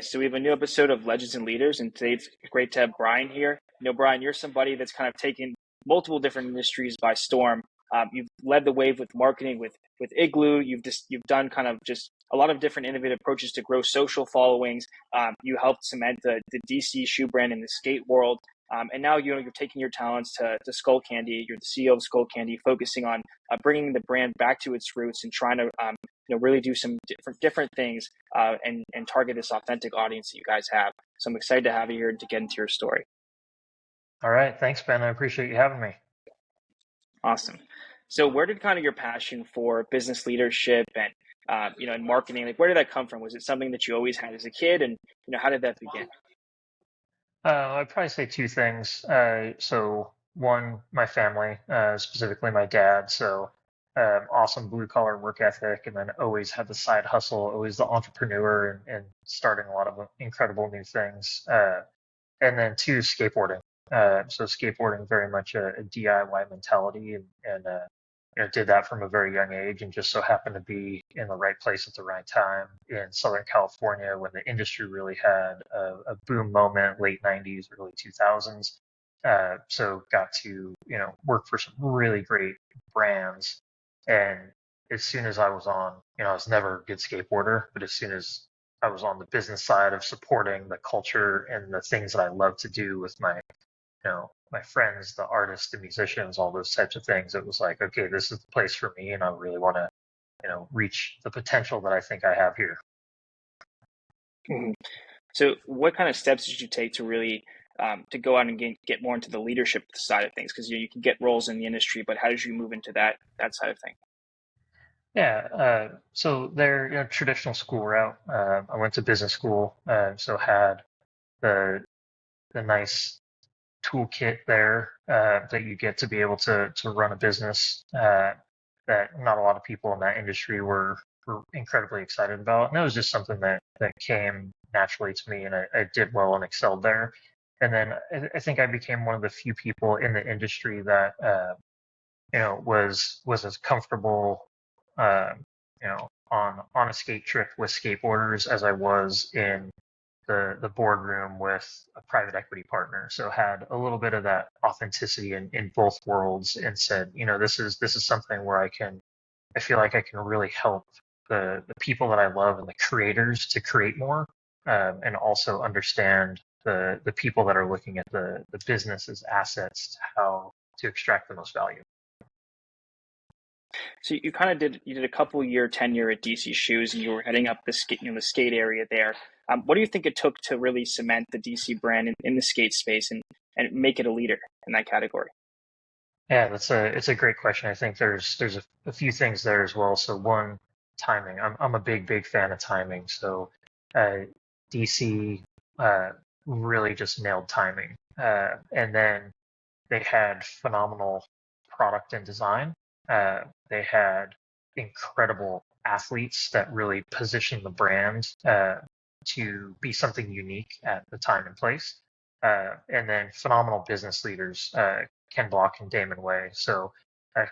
So we have a new episode of Legends and Leaders, and today it's great to have Brian here. Brian, you're somebody that's kind of taken multiple different industries by storm. You've led the wave with marketing with Igloo. You've done kind of just a lot of different innovative approaches to grow social followings. You helped cement the DC shoe brand in the skate world. And now you're taking your talents to Skullcandy. You're the CEO of Skullcandy, focusing on bringing the brand back to its roots and trying to really do some different things and target this authentic audience that you guys have. So I'm excited to have you here to get into your story. All right, thanks, Ben. I appreciate you having me. Awesome. So where did kind of your passion for business leadership and and marketing, like where did that come from? Was it something that you always had as a kid, and how did that begin? I'd probably say two things. So one, my family, specifically my dad. So awesome blue collar work ethic, and then always had the side hustle, always the entrepreneur, and starting a lot of incredible new things. And then two, skateboarding. So skateboarding, very much a DIY mentality, and did that from a very young age, and just so happened to be in the right place at the right time in Southern California when the industry really had a boom moment, late 90s, early 2000s. So got to work for some really great brands, and as soon as I was on, I was never a good skateboarder, but as soon as I was on the business side of supporting the culture and the things that I love to do with my friends, the artists, the musicians, all those types of things, it was like, okay, this is the place for me, and I really want to, reach the potential that I think I have here. Mm-hmm. So what kind of steps did you take to really to go out and get more into the leadership side of things? Because you can get roles in the industry, but how did you move into that side of things? Yeah, so they're traditional school route. I went to business school, so had the nice toolkit there that you get to be able to run a business that not a lot of people in that industry were incredibly excited about. And it was just something that came naturally to me, and I did well and excelled there. And then I think I became one of the few people in the industry that was as comfortable on a skate trip with skateboarders as I was in the boardroom with a private equity partner. So had a little bit of that authenticity in both worlds, and said, this is something where I feel like I can really help the people that I love and the creators to create more, and also understand the people that are looking at the business as assets, how to extract the most value. So you kind of did a couple year tenure at DC Shoes, and you were heading up the skate area there. What do you think it took to really cement the DC brand in the skate space and make it a leader in that category? Yeah, it's a great question. I think there's a few things there as well. So one, timing. I'm a big fan of timing. So DC really just nailed timing, and then they had phenomenal product and design. They had incredible athletes that really positioned the brand to be something unique at the time and place. And then phenomenal business leaders, Ken Block and Damon Way. So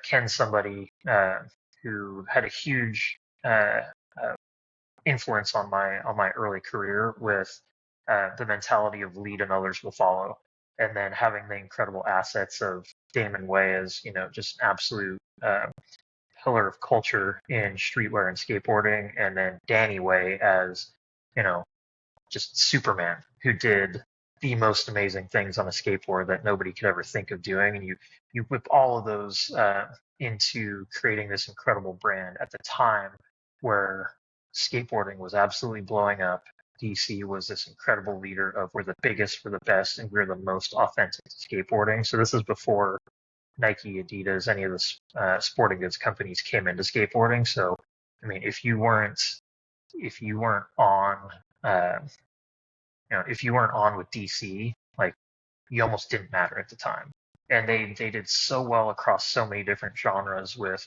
Ken's somebody who had a huge influence on my early career with the mentality of lead and others will follow. And then having the incredible assets of Damon Way as, just an absolute pillar of culture in streetwear and skateboarding, and then Danny Way as, just Superman, who did the most amazing things on a skateboard that nobody could ever think of doing. And you whip all of those into creating this incredible brand at the time where skateboarding was absolutely blowing up. DC was this incredible leader of we're the biggest, we're the best, and we're the most authentic to skateboarding. So this is before Nike, Adidas, any of the sporting goods companies came into skateboarding. So I mean, if you weren't on if you weren't on with DC, like, you almost didn't matter at the time. And they did so well across so many different genres with,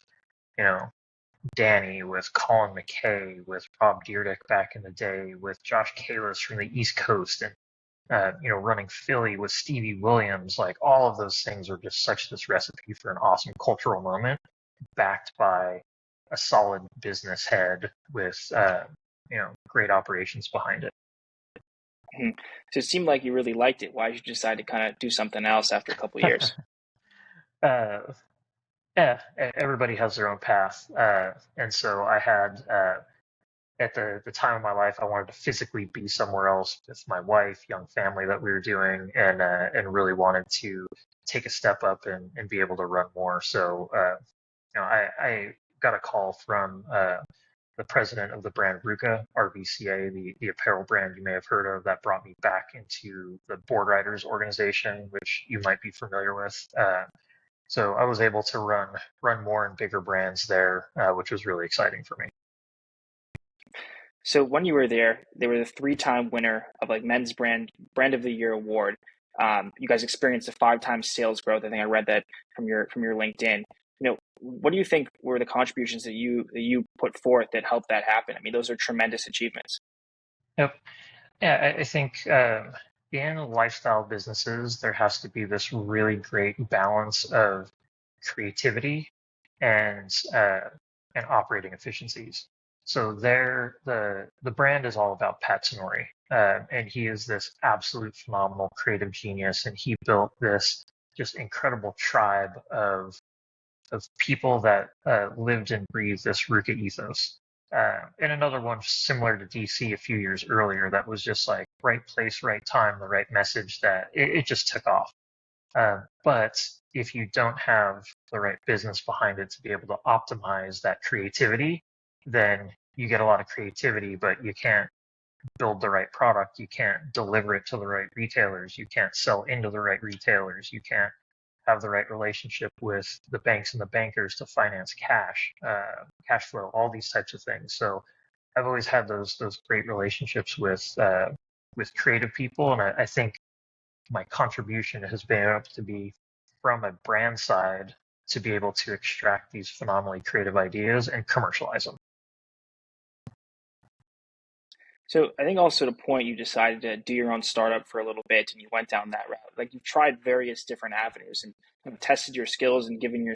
Danny, with Colin McKay, with Rob Dyrdek back in the day, with Josh Kalis from the East Coast, and running Philly with Stevie Williams. Like, all of those things are just such this recipe for an awesome cultural moment, backed by a solid business head with great operations behind it. Mhm. So it seemed like you really liked it. Why did you decide to kind of do something else after a couple of years? uh, yeah, everybody has their own path. And so I had, at the time of my life, I wanted to physically be somewhere else with my wife, young family that we were doing, and really wanted to take a step up and be able to run more. So, I got a call from the president of the brand Ruka, RVCA, the apparel brand you may have heard of, that brought me back into the Board Riders organization, which you might be familiar with. So I was able to run more and bigger brands there, which was really exciting for me. So when you were there, they were the three-time winner of like men's brand of the year award. You guys experienced a five times sales growth. I think I read that from your LinkedIn. What do you think were the contributions that you put forth that helped that happen? I mean, those are tremendous achievements. Yep. Yeah, I think in lifestyle businesses, there has to be this really great balance of creativity and and operating efficiencies. So there, the brand is all about Pat Tenori, and he is this absolute phenomenal creative genius, and he built this just incredible tribe of people that lived and breathed this Ruka ethos. And another one similar to DC a few years earlier that was just like right place, right time, the right message that it just took off. But if you don't have the right business behind it to be able to optimize that creativity, then you get a lot of creativity, but you can't build the right product. You can't deliver it to the right retailers. You can't sell into the right retailers. You can't have the right relationship with the banks and the bankers to finance cash flow, all these types of things. So I've always had those great relationships with creative people, and I think my contribution has been able to be from a brand side to be able to extract these phenomenally creative ideas and commercialize them. So I think also to point, you decided to do your own startup for a little bit, and you went down that route. Like you've tried various different avenues and kind of tested your skills and given you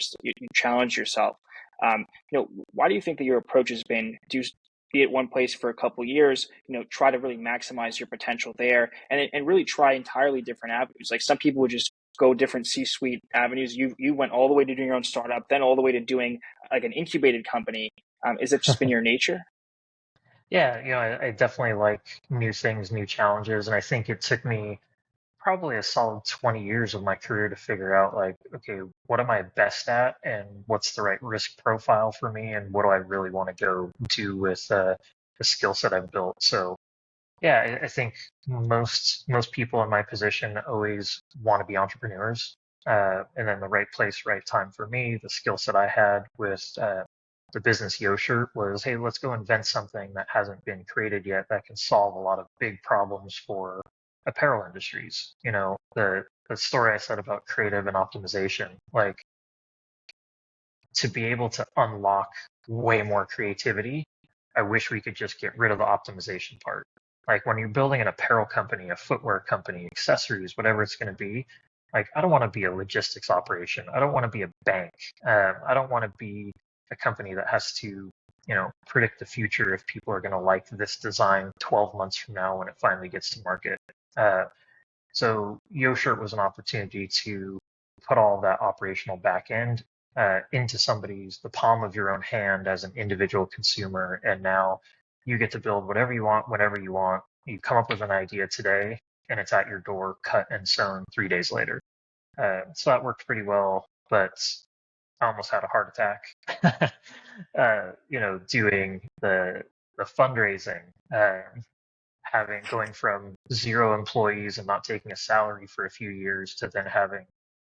challenged yourself. Why do you think that your approach has been do be at one place for a couple years? Try to really maximize your potential there, and really try entirely different avenues. Like some people would just go different C-suite avenues. You went all the way to doing your own startup, then all the way to doing like an incubated company. Is that just been your nature? Yeah, I definitely like new things, new challenges, and I think it took me probably a solid 20 years of my career to figure out like, okay, what am I best at and what's the right risk profile for me and what do I really want to go do with the skill set I've built. So yeah, I think most people in my position always want to be entrepreneurs. And then the right place, right time for me, the skill set I had with the business Yo shirt was, hey, let's go invent something that hasn't been created yet that can solve a lot of big problems for apparel industries. The story I said about creative and optimization, like to be able to unlock way more creativity, I wish we could just get rid of the optimization part. Like when you're building an apparel company, a footwear company, accessories, whatever it's going to be, like I don't want to be a logistics operation. I don't want to be a bank. I don't want to be a company that has to, predict the future if people are going to like this design 12 months from now when it finally gets to market. Uh, so YoShirt was an opportunity to put all that operational back end into the palm of your own hand as an individual consumer. And now you get to build whatever you want, whenever you want. You come up with an idea today and it's at your door, cut and sewn 3 days later. So that worked pretty well, but I almost had a heart attack, doing the fundraising. Going from 0 employees and not taking a salary for a few years to then having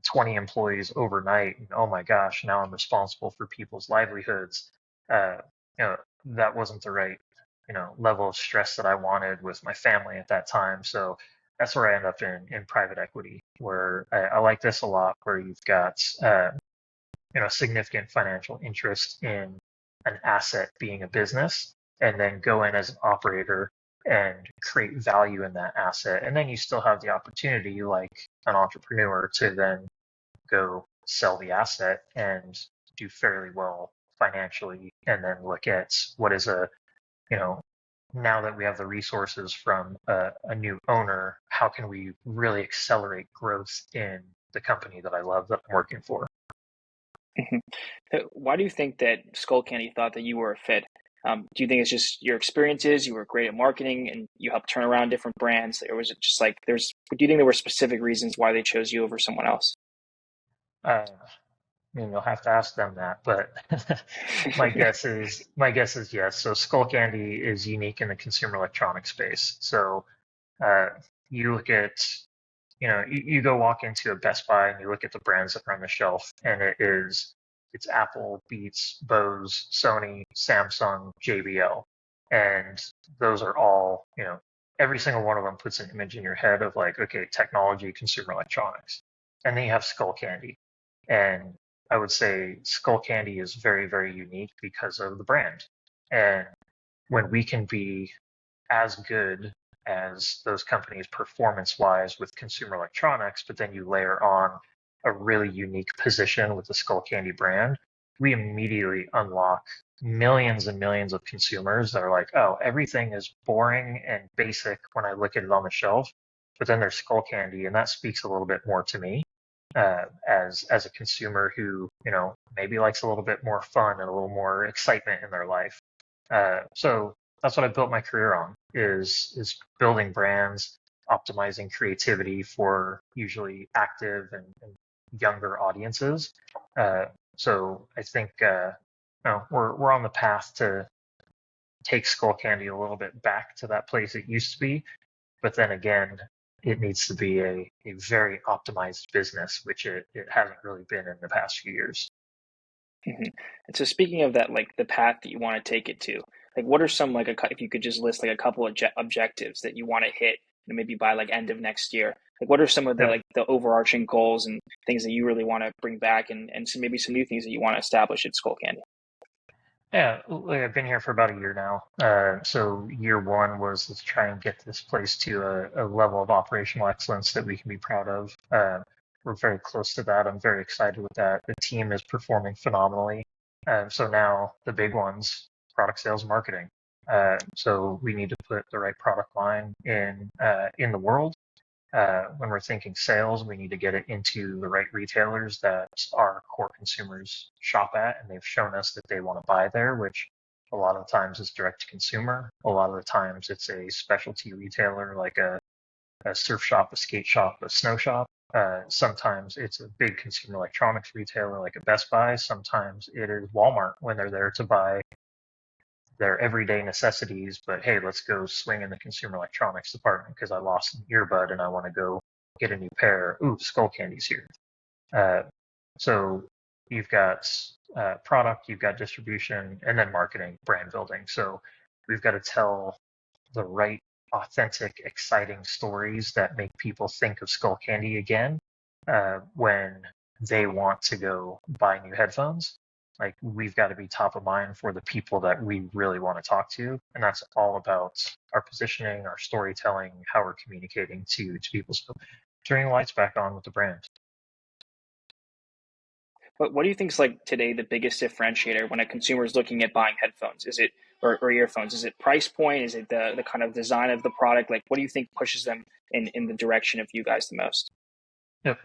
20 employees overnight, and oh my gosh, now I'm responsible for people's livelihoods. uh, that wasn't the right level of stress that I wanted with my family at that time. So that's where I end up in private equity, where I like this a lot, where you've got significant financial interest in an asset being a business, and then go in as an operator and create value in that asset. And then you still have the opportunity, like an entrepreneur, to then go sell the asset and do fairly well financially, and then look at what is a, you know, now that we have the resources from a new owner, how can we really accelerate growth in the company that I love that I'm working for? Mhm. Why do you think that Skullcandy thought that you were a fit? Do you think it's just your experiences? You were great at marketing, and you helped turn around different brands, or was it just like there's? Do you think there were specific reasons why they chose you over someone else? Uh, I mean, you'll have to ask them that, but my guess is yes. So Skullcandy is unique in the consumer electronics space. So uh, you look at, you go walk into a Best Buy and you look at the brands that are on the shelf, and it's Apple, Beats, Bose, Sony, Samsung, JBL, and those are all, every single one of them puts an image in your head of like, okay, technology, consumer electronics, and then you have Skullcandy, and I would say Skullcandy is very, very unique because of the brand, and when we can be as good as those companies performance wise with consumer electronics, but then you layer on a really unique position with the Skullcandy brand, we immediately unlock millions and millions of consumers that are like, oh, everything is boring and basic when I look at it on the shelf, but then there's Skullcandy, and that speaks a little bit more to me as a consumer who maybe likes a little bit more fun and a little more excitement in their life. So that's what I built my career on is building brands, optimizing creativity for usually active and younger audiences. Uh, so I think we're on the path to take Skullcandy a little bit back to that place it used to be, but then again, it needs to be a very optimized business, which it hasn't really been in the past few years. Mhm. And so speaking of that, like the path that you want to take it to, like what are some like if you could just list like a couple of objectives that you want to hit, maybe by like end of next year, like what are some of the Yep. like the overarching goals and things that you really want to bring back, and some maybe some new things that you want to establish at Skullcandy? Yeah, like I've been here for about a year now. So year one was to try and get this place to a level of operational excellence that we can be proud of. We're very close to that. I'm very excited with that. The team is performing phenomenally. So now the big ones, product sales, marketing. So we need to put the right product line in the world. When we're thinking sales, we need to get it into the right retailers that our core consumers shop at, and they've shown us that they want to buy there, which a lot of the times is direct to consumer. A lot of the times it's a specialty retailer like a surf shop, a skate shop, a snow shop. Sometimes it's a big consumer electronics retailer like a Best Buy. Sometimes it is Walmart when they're there to buy their everyday necessities, but hey, let's go swing in the consumer electronics department because I lost an earbud and I want to go get a new pair. Ooh, Skullcandy's here. Uh, so you've got product, you've got distribution, and then marketing, brand building. So we've got to tell the right, authentic, exciting stories that make people think of Skullcandy again when they want to go buy new headphones. Like we've got to be top of mind for the people that we really want to talk to, and that's all about our positioning, our storytelling, how we're communicating to people. So turning the lights back on with the brand. But what do you think is like today the biggest differentiator when a consumer is looking at buying headphones? Is it or earphones? Is it price point? Is it the kind of design of the product? Like what do you think pushes them in the direction of you guys the most? Yep.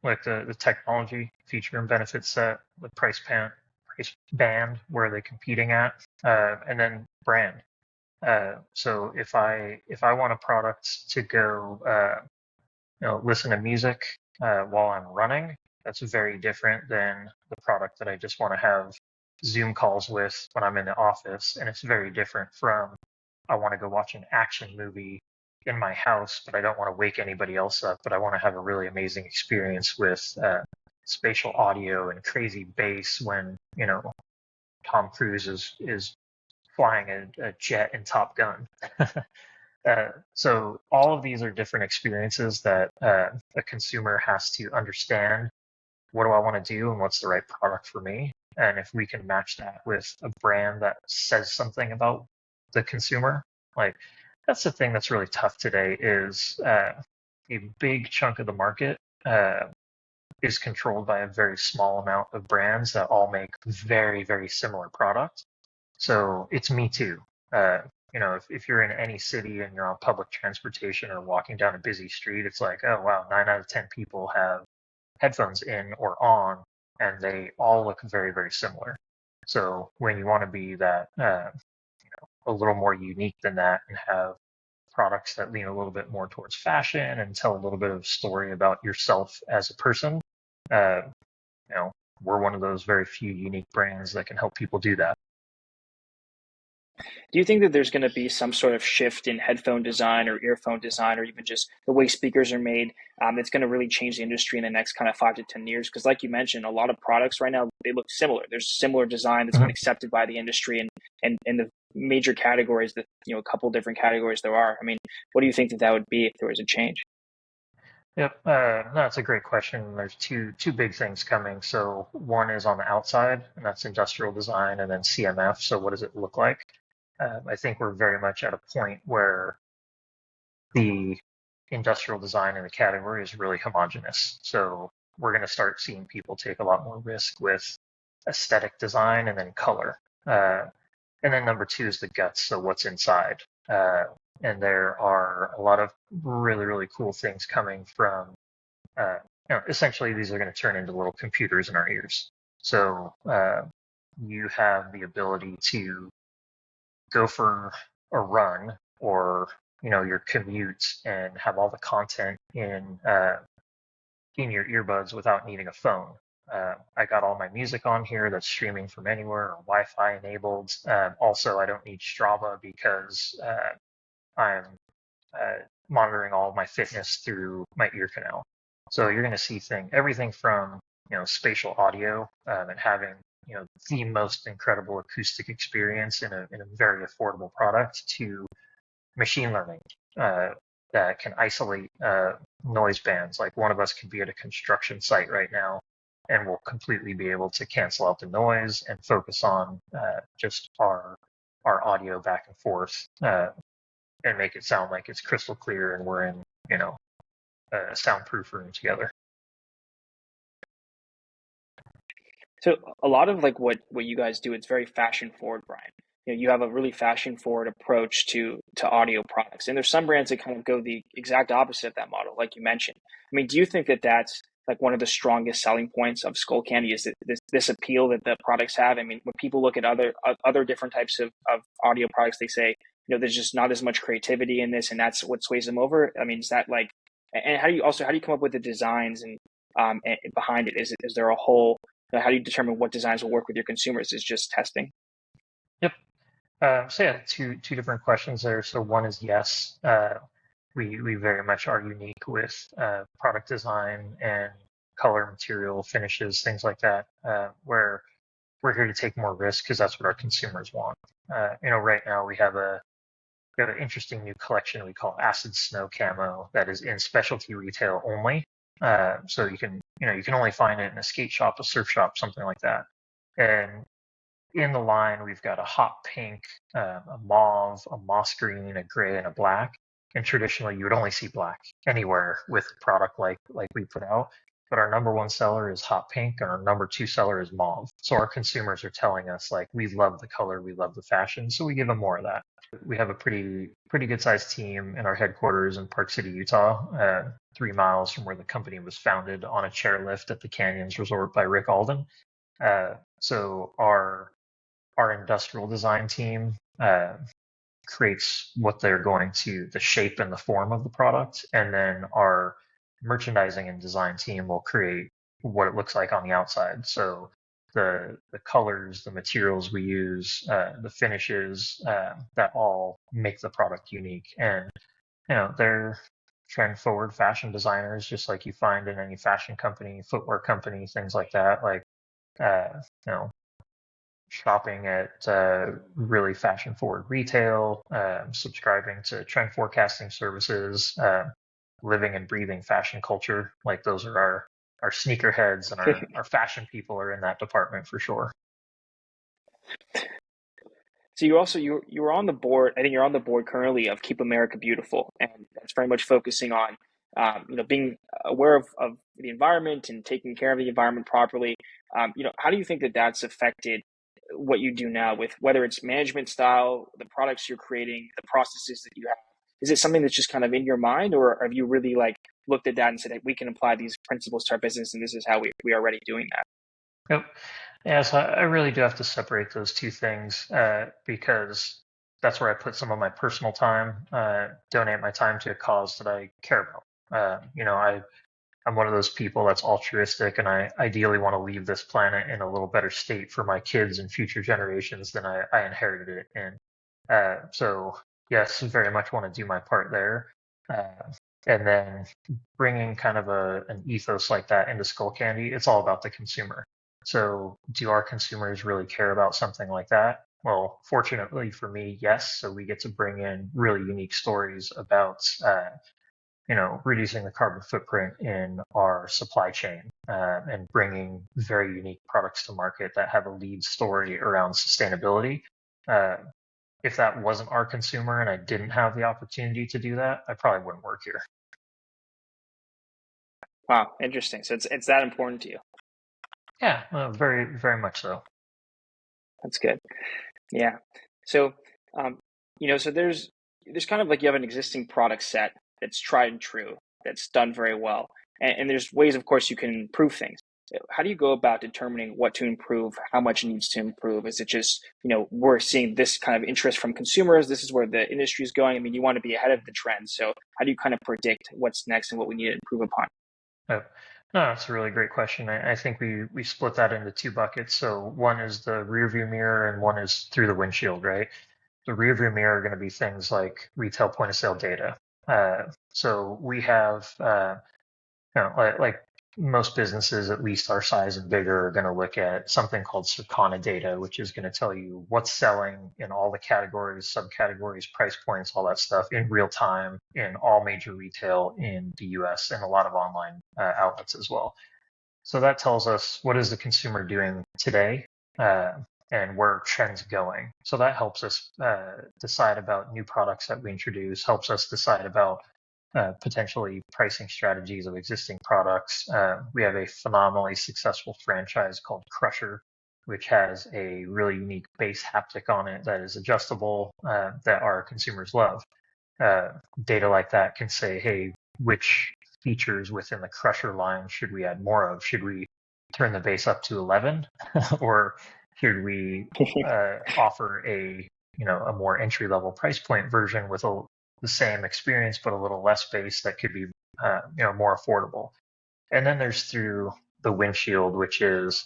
Like the technology feature and benefit set, the price band, where they're competing at, and then brand. So if I want a product to go, listen to music while I'm running, that's very different than the product that I just want to have Zoom calls with when I'm in the office, and it's very different from I want to go watch an action movie in my house, but I don't want to wake anybody else up, but I want to have a really amazing experience with spatial audio and crazy bass when Tom Cruise is flying a jet in Top Gun. So all of these are different experiences that a consumer has to understand. What do I want to do and what's the right product for me? And if we can match that with a brand that says something about the consumer, like that's the thing that's really tough today is a big chunk of the market is controlled by a very small amount of brands that all make very, very similar products. So it's me too. Uh, if you're in any city and you're on public transportation or walking down a busy street, it's like, oh wow, 9 out of 10 people have headphones in or on, and they all look very, very similar. So when you want to be that a little more unique than that and have products that lean a little bit more towards fashion and tell a little bit of story about yourself as a person, uh, you know, we're one of those very few unique brands that can help people do that. Do you think that there's going to be some sort of shift in headphone design or earphone design, or even just the way speakers are made, that's going to really change the industry in the next kind of 5 to 10 years? Because, like you mentioned, a lot of products right now they look similar. There's a similar design that's been Mhm. accepted by the industry, and the major categories that a couple different categories there are. I mean, what do you think that that would be if there was a change? Yep, no, that's a great question. There's two big things coming. So one is on the outside, and that's industrial design, and then CMF. So what does it look like? I think we're very much at a point where the industrial design in the category is really homogenous. So we're going to start seeing people take a lot more risk with aesthetic design and then color. Uh, and then number two is the guts, so what's inside. And there are a lot of really, really cool things coming from, essentially these are going to turn into little computers in our ears. So you have the ability to go for a run or your commute and have all the content in your earbuds without needing a phone. I got all my music on here that's streaming from anywhere or Wi-Fi enabled. Also, I don't need Strava because I'm uh, monitoring all of my fitness through my ear canal. So you're going to see everything from spatial audio and having the most incredible acoustic experience in a very affordable product to machine learning uh, that can isolate noise bands. Like one of us could be at a construction site right now and we'll completely be able to cancel out the noise and focus on just our audio back and forth and make it sound like it's crystal clear and we're in, a soundproof room together. So a lot of like what you guys do, it's very fashion forward, Brian. You have a really fashion forward approach to audio products, and there's some brands that kind of go the exact opposite of that model, like you mentioned. I mean, do you think that that's like one of the strongest selling points of Skullcandy is that this appeal that the products have? I mean, when people look at other different types of audio products, they say, there's just not as much creativity in this, and that's what sways them over. I mean, is that like, and how do you come up with the designs and behind it? Is there a whole how do you determine what designs will work with your consumers? Is just testing. Yep. So yeah, two different questions there. So one is yes, we very much are unique with product design and color, material, finishes, things like that. Where we're here to take more risk because that's what our consumers want. Right now we have an interesting new collection we call Acid Snow Camo that is in specialty retail only. So you can only find it in a skate shop, a surf shop, something like that. And in the line, we've got a hot pink, a mauve, a moss green, a gray, and a black. And traditionally, you would only see black anywhere with a product like we put out. But our number one seller is hot pink, and our number two seller is mauve. So our consumers are telling us like we love the color, we love the fashion, so we give them more of that. We have a pretty good sized team in our headquarters in Park City, Utah, 3 miles from where the company was founded on a chairlift at the Canyons Resort by Rick Alden. So our industrial design team creates what they're going to the shape and the form of the product, and then our merchandising and design team will create what it looks like on the outside. So the colors, the materials we use, the finishes, that all make the product unique. And they're trend forward fashion designers, just like you find in any fashion company, footwear company, things like that. Like uh, you know, shopping at really fashion forward retail, subscribing to trend forecasting services, living and breathing fashion culture. Like those are our sneakerheads and our fashion people are in that department for sure. So you were on the board. I think you're on the board currently of Keep America Beautiful, and that's very much focusing on being aware of the environment and taking care of the environment properly. How do you think that that's affected what you do now with whether it's management style, the products you're creating, the processes that you have? Is it something that's just kind of in your mind, or have you really like looked at that and said, hey, we can apply these principles to our business and this is how we are already doing that? Yep. Yeah, so I really do have to separate those two things because that's where I put some of my personal time, donate my time to a cause that I care about. I'm one of those people that's altruistic, and I ideally want to leave this planet in a little better state for my kids and future generations than I inherited it in. So, yes, very much want to do my part there. Uh, and then bringing kind of an ethos like that into Skullcandy, it's all about the consumer. So, do our consumers really care about something like that? Well, fortunately for me, yes. So we get to bring in really unique stories about reducing the carbon footprint in our supply chain and bringing very unique products to market that have a lead story around sustainability. Uh, if that wasn't our consumer and I didn't have the opportunity to do that, I probably wouldn't work here. Wow, interesting. So it's that important to you. Yeah, very, very much so. That's good. Yeah. So, um, so there's kind of like you have an existing product set that's tried and true, that's done very well, and there's ways, of course, you can improve things. So how do you go about determining what to improve, how much it needs to improve? Is it just, we're seeing this kind of interest from consumers, this is where the industry is going? I mean, you want to be ahead of the trend. So how do you kind of predict what's next and what we need to improve upon? Oh, no, that's a really great question. I think we split that into two buckets. So one is the rear view mirror and one is through the windshield, right? The rear view mirror are going to be things like retail point of sale data. So we have like most businesses, at least our size and bigger, are going to look at something called Circana data, which is going to tell you what's selling in all the categories, subcategories, price points, all that stuff in real time in all major retail in the US and a lot of online outlets as well. So that tells us what is the consumer doing today uh, and where are trends going. So that helps us decide about new products that we introduce, helps us decide about potentially pricing strategies of existing products. We have a phenomenally successful franchise called Crusher, which has a really unique base haptic on it that is adjustable that our consumers love. Uh, Data like that can say, hey, which features within the Crusher line should we add more of? Should we turn the base up to 11, or should we offer a more entry level price point version with the same experience but a little less base that could be more affordable? And then there's through the windshield, which is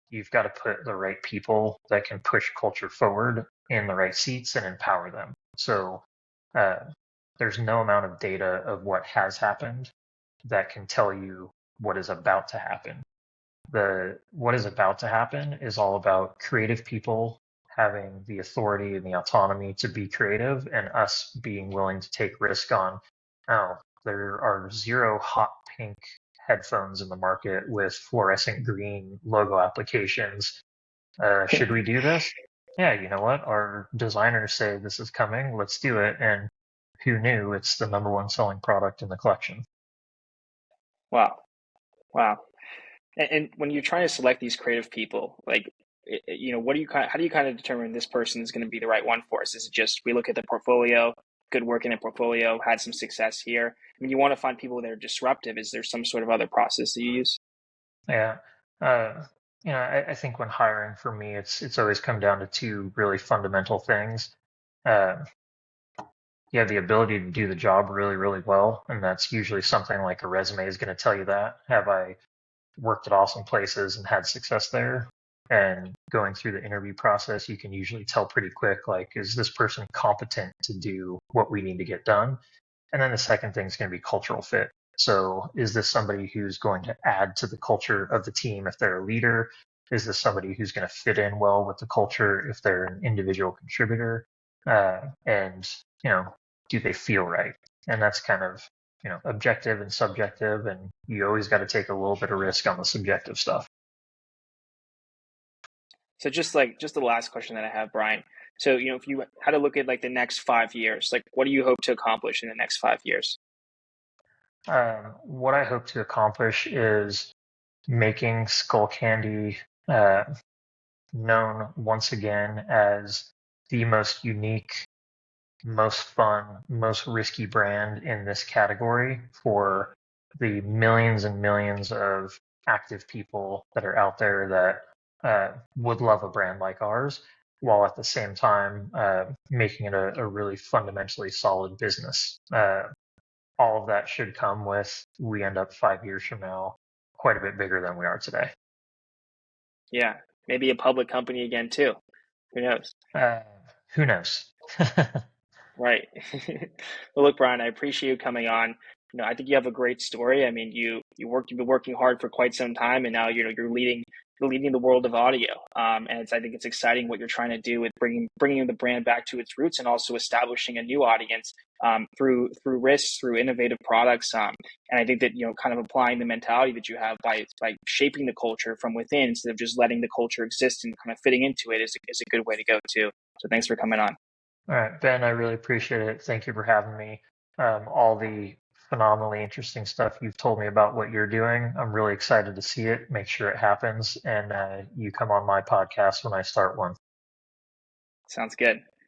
you've got to put the right people that can push culture forward in the right seats and empower them. So uh, there's no amount of data of what has happened that can tell you what is about to happen. The what is about to happen is all about creative people having the authority and the autonomy to be creative and us being willing to take risk on, oh, there are zero hot pink headphones in the market with fluorescent green logo applications. Should we do this? Yeah, you know what? Our designers say this is coming. Let's do it. And who knew it's the number one selling product in the collection? Wow. Wow. And when you're trying to select these creative people, like, what do you how do you kind of determine this person is going to be the right one for us? Is it just we look at the portfolio, good work in the portfolio, had some success here? I mean, you want to find people that are disruptive. Is there some sort of other process that you use? Yeah. Uh, I think when hiring for me, it's always come down to two really fundamental things. Uh, you have the ability to do the job really, really well, and that's usually something like a resume is going to tell you that. Have I worked at awesome places and had success there? And going through the interview process, you can usually tell pretty quick, like, is this person competent to do what we need to get done? And then the second thing is going to be cultural fit. So is this somebody who's going to add to the culture of the team if they're a leader? Is this somebody who's going to fit in well with the culture if they're an individual contributor? And, do they feel right? And that's kind of, objective and subjective. And you always got to take a little bit of risk on the subjective stuff. So just the last question that I have, Brian. So, if you had to look at like the next 5 years, like what do you hope to accomplish in the next 5 years? What I hope to accomplish is making Skullcandy uh, known once again as the most unique, most fun, most risky brand in this category for the millions and millions of active people that are out there that would love a brand like ours, while at the same time making it a really fundamentally solid business. All of that should come with we end up 5 years from now quite a bit bigger than we are today. Yeah, maybe a public company again too. Who knows? Uh, who knows? Right. Well, look, Brian, I appreciate you coming on. I think you have a great story. I mean, you've been working hard for quite some time, and now you're leading the world of audio. And I think it's exciting what you're trying to do with bringing the brand back to its roots, and also establishing a new audience through risks, through innovative products. And I think that kind of applying the mentality that you have by shaping the culture from within instead of just letting the culture exist and kind of fitting into it is a good way to go too. So thanks for coming on. All right, Ben, I really appreciate it. Thank you for having me. All the phenomenally interesting stuff you've told me about what you're doing. I'm really excited to see it, make sure it happens, and you come on my podcast when I start one. Sounds good.